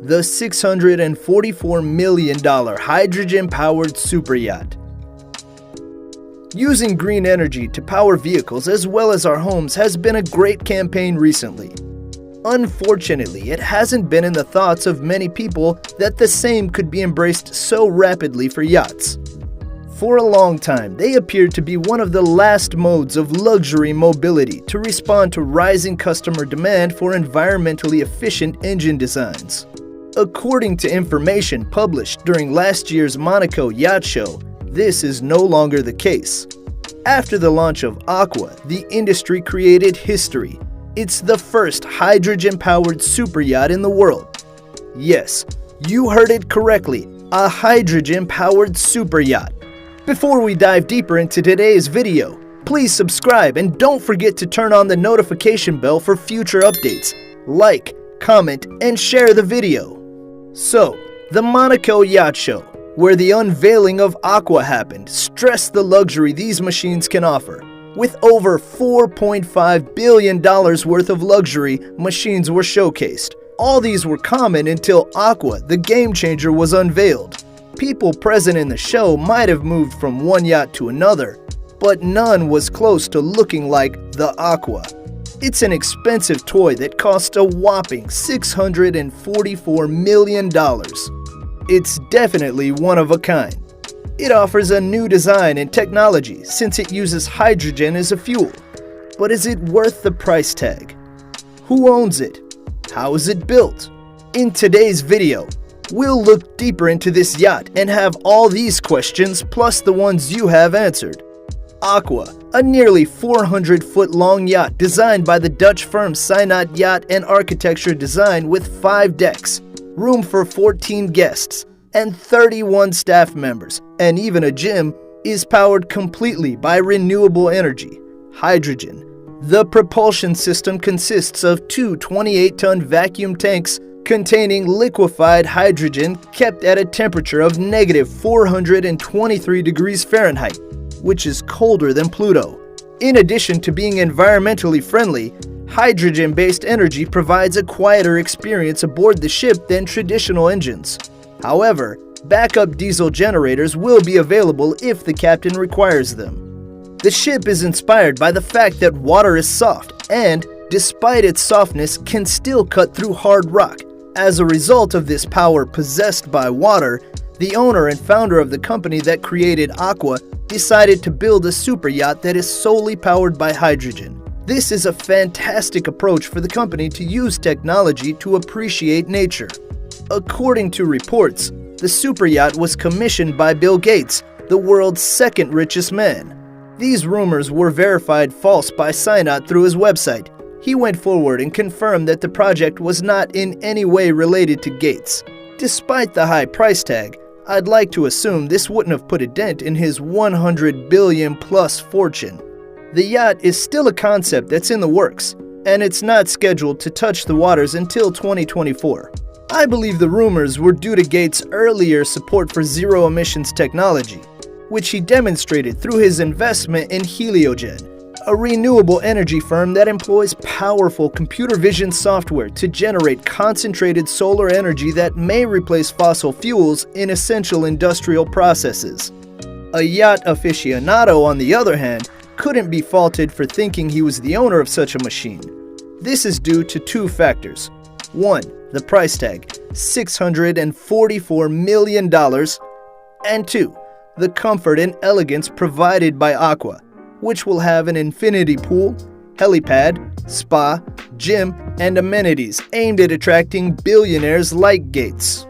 the $644 million hydrogen-powered superyacht. Using green energy to power vehicles as well as our homes has been a great campaign recently. Unfortunately, it hasn't been in the thoughts of many people that the same could be embraced so rapidly for yachts. For a long time, they appeared to be one of the last modes of luxury mobility to respond to rising customer demand for environmentally efficient engine designs. According to information published during last year's Monaco Yacht Show, this is no longer the case. After the launch of Aqua, the industry created history. It's the first hydrogen-powered superyacht in the world. Yes, you heard it correctly, a hydrogen-powered superyacht. Before we dive deeper into today's video, please subscribe and don't forget to turn on the notification bell for future updates. Like, comment, and share the video. So, the Monaco Yacht Show, where the unveiling of Aqua happened, stressed the luxury these machines can offer. With over $4.5 billion worth of luxury, machines were showcased. All these were common until Aqua, the game changer, was unveiled. People present in the show might have moved from one yacht to another, but none was close to looking like the Aqua. It's an expensive toy that cost a whopping $644 million. It's definitely one of a kind. It offers a new design and technology since it uses hydrogen as a fuel. But is it worth the price tag? Who owns it? How is it built? In today's video, we'll look deeper into this yacht and have all these questions plus the ones you have answered. Aqua, a nearly 400-foot-long yacht designed by the Dutch firm Synot Yacht and Architecture Design with 5 decks, room for 14 guests, and 31 staff members, and even a gym, is powered completely by renewable energy, hydrogen. The propulsion system consists of two 28-ton vacuum tanks containing liquefied hydrogen kept at a temperature of -423 degrees Fahrenheit, which is colder than Pluto. In addition to being environmentally friendly, hydrogen-based energy provides a quieter experience aboard the ship than traditional engines. However, backup diesel generators will be available if the captain requires them. The ship is inspired by the fact that water is soft and, despite its softness, can still cut through hard rock. As a result of this power possessed by water, the owner and founder of the company that created Aqua decided to build a superyacht that is solely powered by hydrogen. This is a fantastic approach for the company to use technology to appreciate nature. According to reports, the superyacht was commissioned by Bill Gates, the world's second richest man. These rumors were verified false by Synot through his website. He went forward and confirmed that the project was not in any way related to Gates. Despite the high price tag, I'd like to assume this wouldn't have put a dent in his $100 billion plus fortune. The yacht is still a concept that's in the works, and it's not scheduled to touch the waters until 2024. I believe the rumors were due to Gates' earlier support for zero-emissions technology, which he demonstrated through his investment in Heliogen, a renewable energy firm that employs powerful computer vision software to generate concentrated solar energy that may replace fossil fuels in essential industrial processes. A yacht aficionado, on the other hand, couldn't be faulted for thinking he was the owner of such a machine. This is due to two factors. 1. The price tag, $644 million, and 2. The comfort and elegance provided by Aqua, which will have an infinity pool, helipad, spa, gym, and amenities aimed at attracting billionaires like Gates.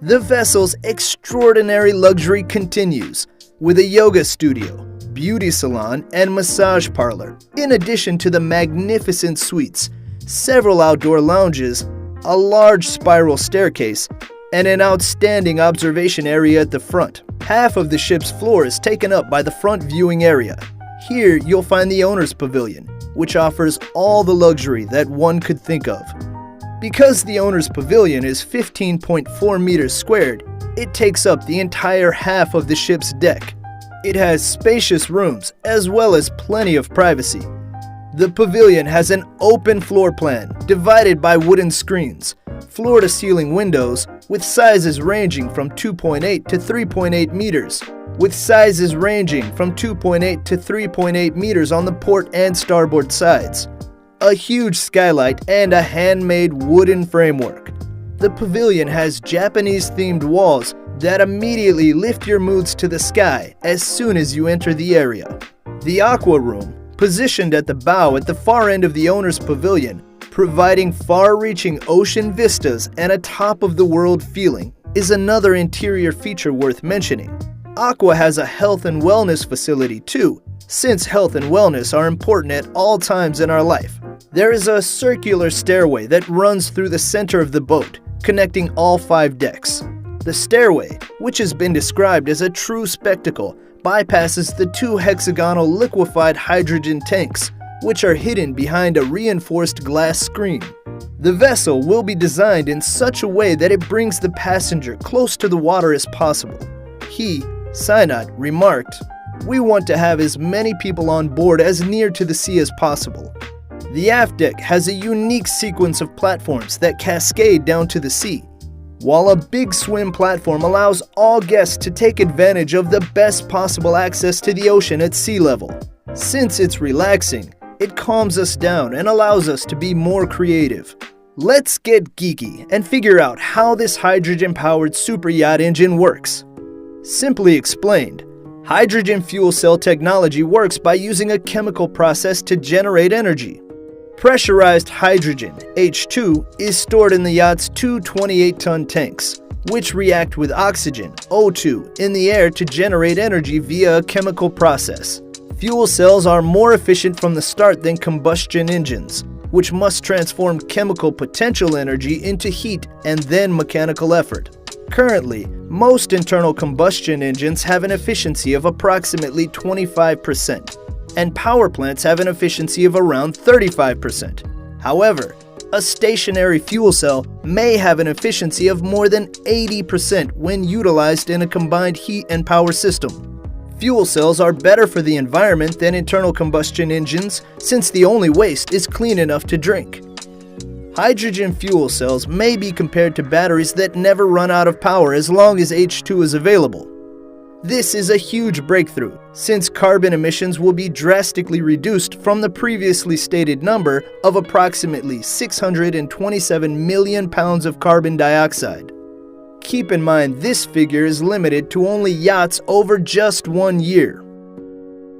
The vessel's extraordinary luxury continues, with a yoga studio, beauty salon, and massage parlor, in addition to the magnificent suites, several outdoor lounges, a large spiral staircase, and an outstanding observation area at the front. Half of the ship's floor is taken up by the front viewing area. Here, you'll find the owner's pavilion, which offers all the luxury that one could think of. Because the owner's pavilion is 15.4 meters squared, it takes up the entire half of the ship's deck. It has spacious rooms, as well as plenty of privacy. The pavilion has an open floor plan, divided by wooden screens, floor-to-ceiling windows with sizes ranging from 2.8 to 3.8 meters, with sizes ranging from 2.8 to 3.8 meters on the port and starboard sides, a huge skylight, and a handmade wooden framework. The Pavilion has Japanese-themed walls that immediately lift your moods to the sky as soon as you enter the area. The Aqua room, positioned at the bow at the far end of the owner's pavilion, providing far-reaching ocean vistas and a top-of-the-world feeling, is another interior feature worth mentioning. Aqua has a health and wellness facility too, since health and wellness are important at all times in our life. There is a circular stairway that runs through the center of the boat, connecting all 5 decks. The stairway, which has been described as a true spectacle, bypasses the 2 hexagonal liquefied hydrogen tanks, which are hidden behind a reinforced glass screen. The vessel will be designed in such a way that it brings the passenger close to the water as possible. He, Synod, remarked, "We want to have as many people on board as near to the sea as possible." The aft deck has a unique sequence of platforms that cascade down to the sea, while a big swim platform allows all guests to take advantage of the best possible access to the ocean at sea level. Since it's relaxing, it calms us down and allows us to be more creative. Let's get geeky and figure out how this hydrogen-powered superyacht engine works. Simply explained, hydrogen fuel cell technology works by using a chemical process to generate energy. Pressurized hydrogen, H2, is stored in the yacht's 2 28-ton tanks, which react with oxygen, O2, in the air to generate energy via a chemical process. Fuel cells are more efficient from the start than combustion engines, which must transform chemical potential energy into heat and then mechanical effort. Currently, most internal combustion engines have an efficiency of approximately 25%, and power plants have an efficiency of around 35%. However, a stationary fuel cell may have an efficiency of more than 80% when utilized in a combined heat and power system. Fuel cells are better for the environment than internal combustion engines since the only waste is clean enough to drink. Hydrogen fuel cells may be compared to batteries that never run out of power as long as H2 is available. This is a huge breakthrough, since carbon emissions will be drastically reduced from the previously stated number of approximately 627 million pounds of carbon dioxide. Keep in mind this figure is limited to only yachts over just 1 year.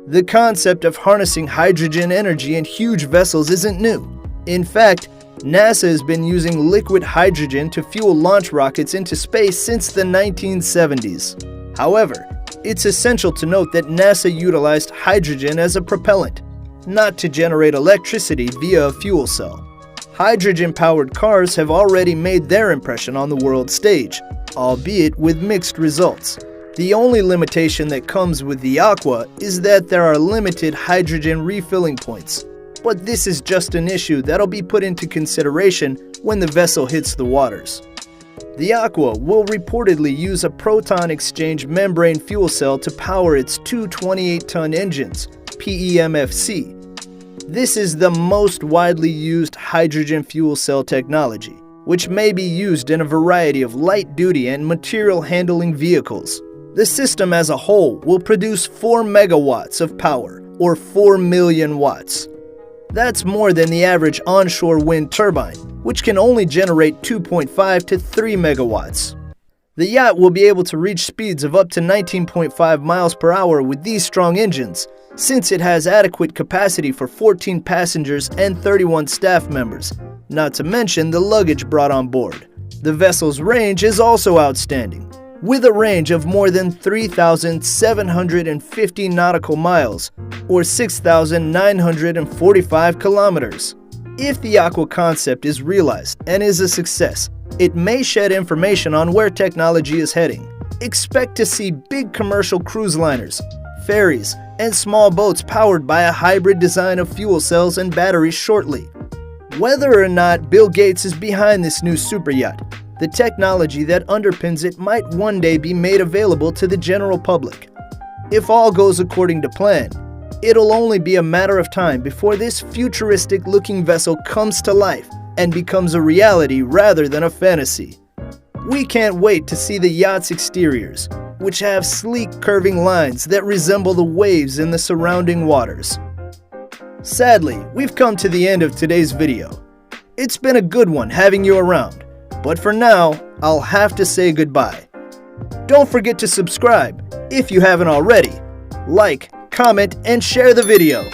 The concept of harnessing hydrogen energy in huge vessels isn't new. In fact, NASA has been using liquid hydrogen to fuel launch rockets into space since the 1970s. However, it's essential to note that NASA utilized hydrogen as a propellant, not to generate electricity via a fuel cell. Hydrogen-powered cars have already made their impression on the world stage, albeit with mixed results. The only limitation that comes with the Aqua is that there are limited hydrogen refilling points, but this is just an issue that'll be put into consideration when the vessel hits the waters. The Aqua will reportedly use a proton exchange membrane fuel cell to power its 2 28-ton engines, PEMFC. This is the most widely used hydrogen fuel cell technology, which may be used in a variety of light-duty and material-handling vehicles. The system as a whole will produce 4 megawatts of power, or 4 million watts. That's more than the average onshore wind turbine, which can only generate 2.5 to 3 megawatts. The yacht will be able to reach speeds of up to 19.5 miles per hour with these strong engines, since it has adequate capacity for 14 passengers and 31 staff members, not to mention the luggage brought on board. The vessel's range is also outstanding, with a range of more than 3,750 nautical miles, or 6,945 kilometers. If the Aqua concept is realized and is a success, it may shed information on where technology is heading. Expect to see big commercial cruise liners, ferries, and small boats powered by a hybrid design of fuel cells and batteries shortly. Whether or not Bill Gates is behind this new superyacht, the technology that underpins it might one day be made available to the general public. If all goes according to plan, it'll only be a matter of time before this futuristic-looking vessel comes to life and becomes a reality rather than a fantasy. We can't wait to see the yacht's exteriors, which have sleek curving lines that resemble the waves in the surrounding waters. Sadly, we've come to the end of today's video. It's been a good one having you around, but for now, I'll have to say goodbye. Don't forget to subscribe if you haven't already. Like, comment, and share the video.